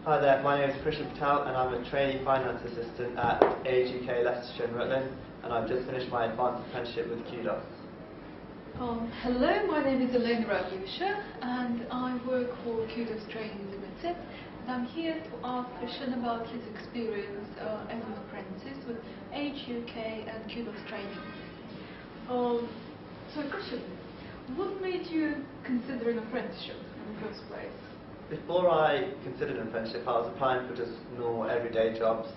Hi there, my name is Krishan and I'm a trainee finance assistant at Age UK Leicestershire and Rutland, and I've just finished my advanced apprenticeship with Qdos. Hello, my name is Elena Ravisha and I work for Qdos Training Limited, and I'm here to ask Krishan about his experience as an apprentice with Age UK and Qdos Training. So Krishan, what made you consider an apprenticeship in the first place? Before I considered an apprenticeship, I was applying for just normal everyday jobs,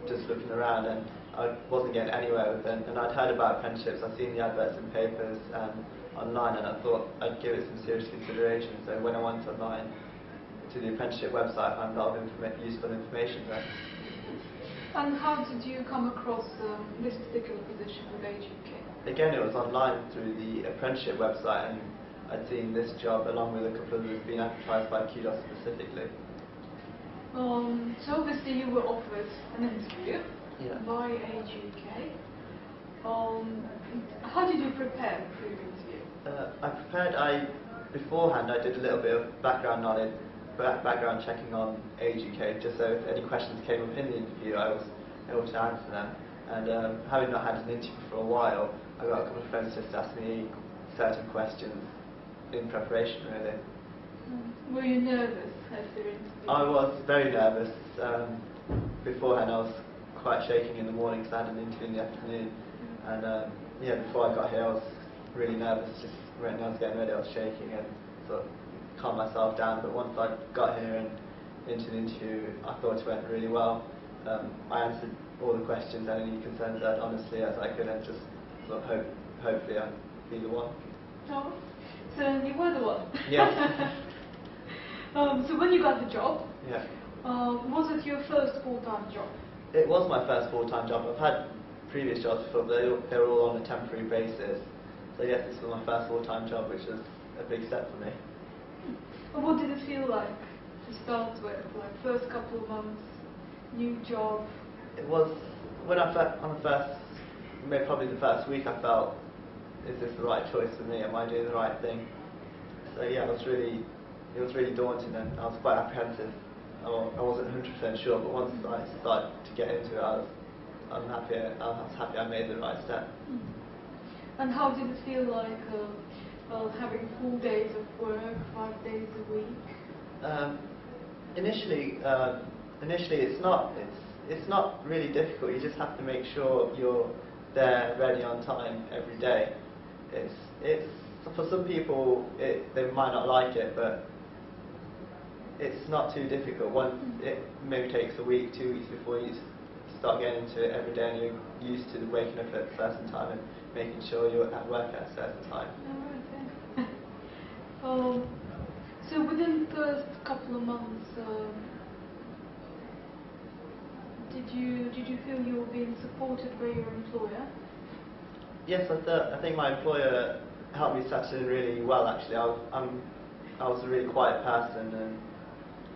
just looking around, and I wasn't getting anywhere with them. And I'd heard about apprenticeships, I'd seen the adverts in papers and online, and I thought I'd give it some serious consideration. So when I went online to the apprenticeship website, I found a lot of useful information there. And how did you come across this particular position with Age UK? Again, it was online through the apprenticeship website, and I'd seen this job along with a couple of others being advertised by Qdos specifically. So obviously you were offered an interview by Age UK. How did you prepare for your interview? Beforehand I did a little bit of background knowledge, background checking on Age UK, just so if any questions came up in the interview I was able to answer them. And having not had an interview for a while, I got a couple of friends just to ask me certain questions in preparation, really. Were you nervous as your interview? I was very nervous. Beforehand I was quite shaking in the morning because I had an interview in the afternoon. And before I got here I was really nervous. Just when I was getting ready I was shaking and sort of calmed myself down. But once I got here and into the interview, I thought it went really well. I answered all the questions and any concerns as honestly as I could, and just sort of hopefully I'd be the one. Oh. So you were the one? Yes. So when you got the job, was it your first full-time job? It was my first full-time job. I've had previous jobs before, but they were all on a temporary basis. So yes, this was my first full-time job, which was a big step for me. And what did it feel like to start with? Like first couple of months, new job? It was, when probably the first week I felt, is this the right choice for me? Am I doing the right thing? So yeah, it was really daunting, and I was quite apprehensive. I wasn't 100% sure, but once I started to get into it, I was happy I made the right step. And how did it feel like having full days of work, 5 days a week? Initially it's not really difficult. You just have to make sure you're there, ready on time every day. It's for some people they might not like it, but it's not too difficult. It maybe takes a week, 2 weeks before you start getting into it every day, and you're used to waking up at a certain time and making sure you're at work at a certain time. So within the first couple of months, did you feel you were being supported by your employer? Yes, I think my employer helped me settle in really well. Actually, I was a really quiet person, and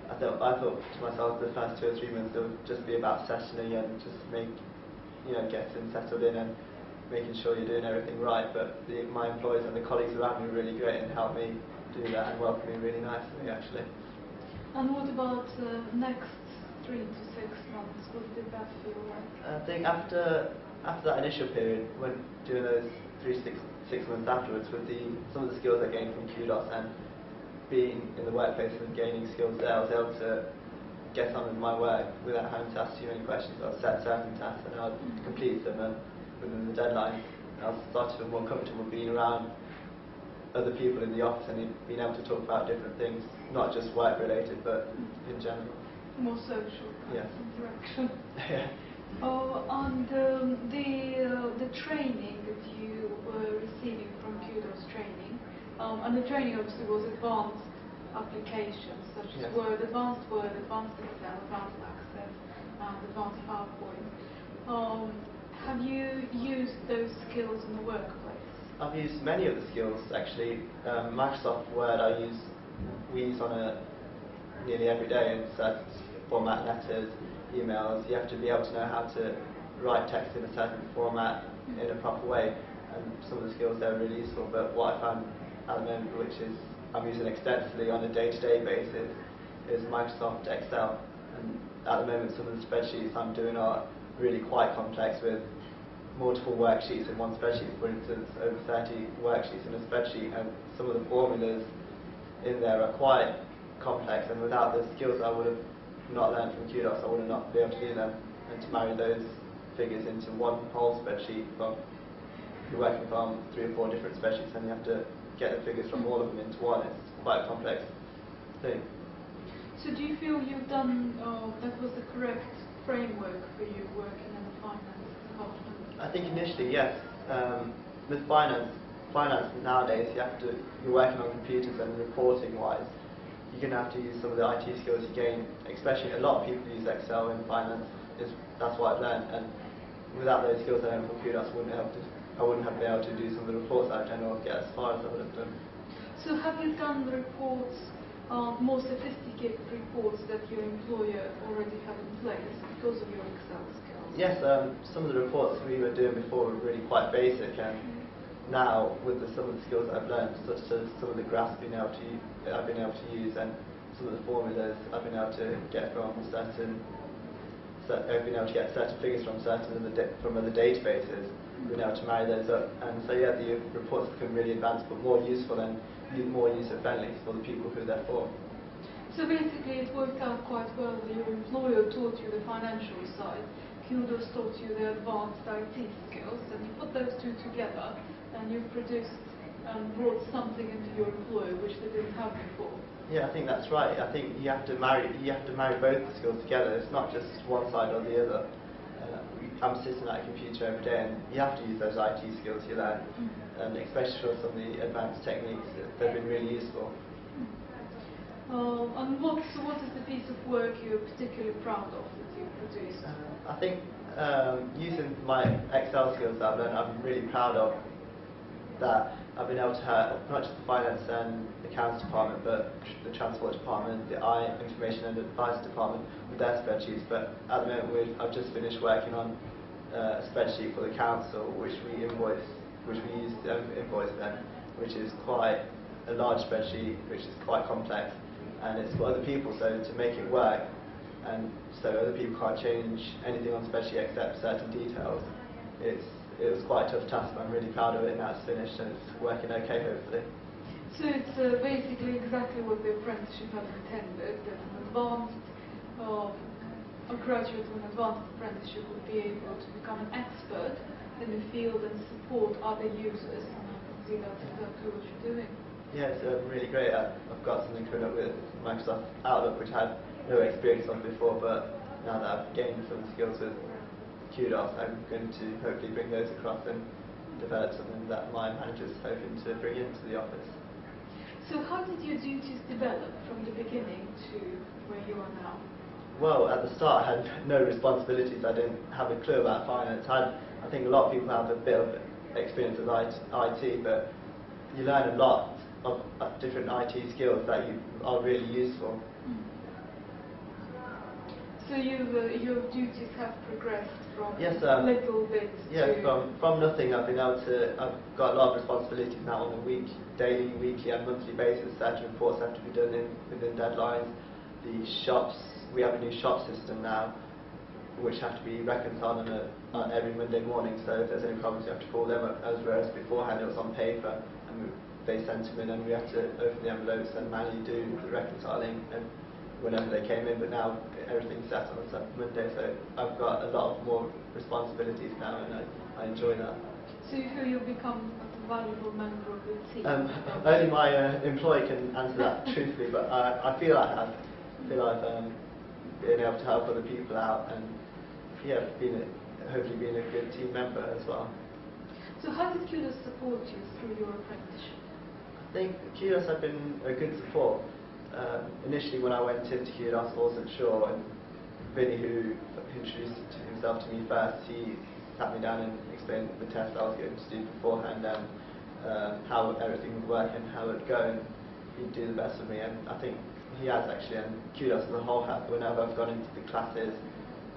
I thought to myself the first 2 or 3 months it would just be about settling and just getting settled in and making sure you're doing everything right. But my employers and the colleagues around me were really great and helped me do that and welcomed me really nicely, actually. And what about next 3 to 6 months? What did that feel like? I think after that initial period, when doing those 3 to 6 months afterwards, with some of the skills I gained from Qdos and being in the workplace and gaining skills there, I was able to get on with my work without having to ask too many questions. I would set certain tasks and I would complete them within the deadline. And I was starting to feel more comfortable being around other people in the office and being able to talk about different things, not just work related, but in general. More social interaction. Yeah. And the training that you were receiving from Qdos Training, and the training obviously was advanced applications such as Word, Advanced Excel, Advanced Access, and Advanced PowerPoint. Have you used those skills in the workplace? I've used many of the skills actually. Microsoft Word we use on nearly every day in certain format, letters, emails. You have to be able to know how to write text in a certain format in a proper way, and some of the skills there are really useful. But what I found at the moment, which is I'm using extensively on a day-to-day basis, is Microsoft Excel. And at the moment, some of the spreadsheets I'm doing are really quite complex, with multiple worksheets in one spreadsheet. For instance, over 30 worksheets in a spreadsheet, and some of the formulas in there are quite complex, and without the skills I would have not learned from Qdos, I would have not been able to do them. And to marry those figures into one whole spreadsheet, from you're working from 3 or 4 different spreadsheets, and you have to get the figures from all of them into one. It's quite a complex thing. So do you feel you've done, that was the correct framework for you working in the finance department? I think initially, yes. With finance nowadays, you're working on computers, and reporting-wise, you're going to have to use some of the IT skills you gain. Especially, a lot of people use Excel in finance. That's what I've learned, and without those skills I learned from Qdos, I wouldn't have been able to do some of the reports I've done, or get as far as I would have done. So have you done the reports, more sophisticated reports that your employer already have in place because of your Excel skills? Yes, some of the reports we were doing before were really quite basic, and now with some of the skills I've learned, such as some of the graphs I've been able to use, and some of the formulas I've been able to get from I've been able to get certain figures from other databases. We've been able to marry those up, and so yeah, the reports become really advanced, but more useful and more user-friendly for the people who they're for. So basically, it worked out quite well. Your employer taught you the financial side, Qdos taught you the advanced IT skills, and you put those two together, and you produced and brought something into your employer which they didn't have before. Yeah, I think that's right. I think you have to marry both the skills together. It's not just one side or the other. I'm sitting at a computer every day, and you have to use those IT skills you learn, and especially for some of the advanced techniques, they've been really useful. And what is the piece of work you're particularly proud of that you produced? I think using my Excel skills that I've learned, I'm really proud of that. I've been able to help not just the finance and accounts department, but the transport department, the information and advice department with their spreadsheets. But at the moment, I've just finished working on a spreadsheet for the council, which we use to invoice them, which is quite a large spreadsheet, which is quite complex, and it's for other people. So to make it work, and so other people can't change anything on the spreadsheet except certain details, it was quite a tough task, but I'm really proud of it. Now it's finished and it's working okay, hopefully. So it's basically exactly what the apprenticeship had intended, that a graduate of an advanced apprenticeship would be able to become an expert in the field and support other users, and I can see that's exactly what you're doing. Yeah, it's really great. I've got something coming up with Microsoft Outlook, which I had no experience on before, but now that I've gained some skills with Qdos, I'm going to hopefully bring those across and develop something that my manager's hoping to bring into the office. So how did your duties develop from the beginning to where you are now? Well, at the start I had no responsibilities. I didn't have a clue about finance. I think a lot of people have a bit of experience with IT, but you learn a lot of different IT skills that are really useful. So your duties have progressed from little bit from nothing. I've got a lot of responsibilities now on a daily, weekly and monthly basis. Certain reports have to be done within deadlines. The shops, we have a new shop system now, which have to be reconciled on every Monday morning. So if there's any problems, you have to call them up, as whereas beforehand it was on paper, and they sent them in, and we had to open the envelopes and manually do the reconciling and whenever they came in. But now everything's set on a Monday, so I've got a lot of more responsibilities now, and I enjoy that. So you feel you've become a valuable member of the team? Only my employer can answer that truthfully, but I feel I have. I feel I've been able to help other people out, and hopefully being a good team member as well. So how did Qdos support you through your apprenticeship? I think Qdos have been a good support. Initially when I went into Qdos I wasn't sure, and Vinny, who introduced himself to me first, he sat me down and explained the test I was going to do beforehand, and how everything would work and how it would go, and he'd do the best for me, and I think he has actually, and Qdos as a whole have. Whenever I've gone into the classes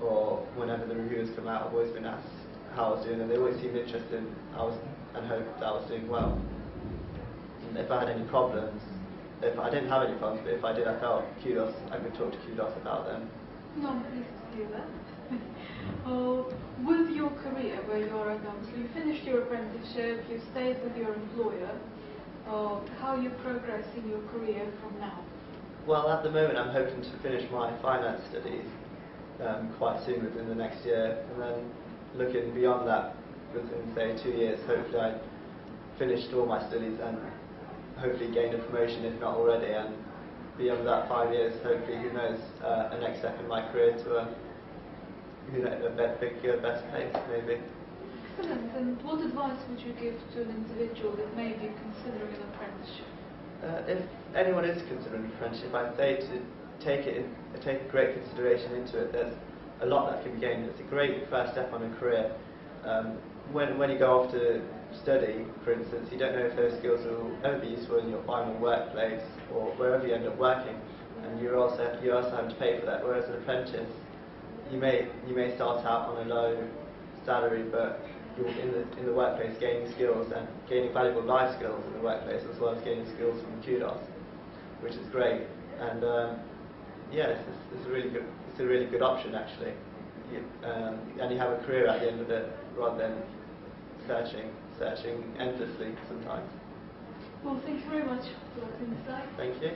or whenever the reviewers come out, I've always been asked how I was doing, and they always seemed interested and hoped that I was doing well. And if I had any problems, if I didn't have any problems, but if I did, I felt I could talk to Qdos about them, No, I'm pleased to hear that. With your career where you are right now, so you finished your apprenticeship, you stayed with your employer, how you progress in your career from now? Well, at the moment I'm hoping to finish my finance studies quite soon, within the next year, and then looking beyond that, within say 2 years, hopefully I finished all my studies and hopefully gain a promotion if not already, and beyond that 5 years, hopefully, who knows, a next step in my career to a bigger, better place, maybe. Excellent. And what advice would you give to an individual that may be considering an apprenticeship? If anyone is considering an apprenticeship, I'd say to take great consideration into it. There's a lot that can be gained. It's a great first step on a career. When you go off to study, for instance, you don't know if those skills will ever be useful in your final workplace or wherever you end up working, and you also have to pay for that. Whereas an apprentice, you may start out on a low salary, but you're in the workplace gaining skills and gaining valuable life skills in the workplace, as well as gaining skills from Qdos, which is great. And yeah, it's a really good option actually. And you have a career at the end of it, rather than searching endlessly sometimes. Well, thank you very much for that insight. Thank you.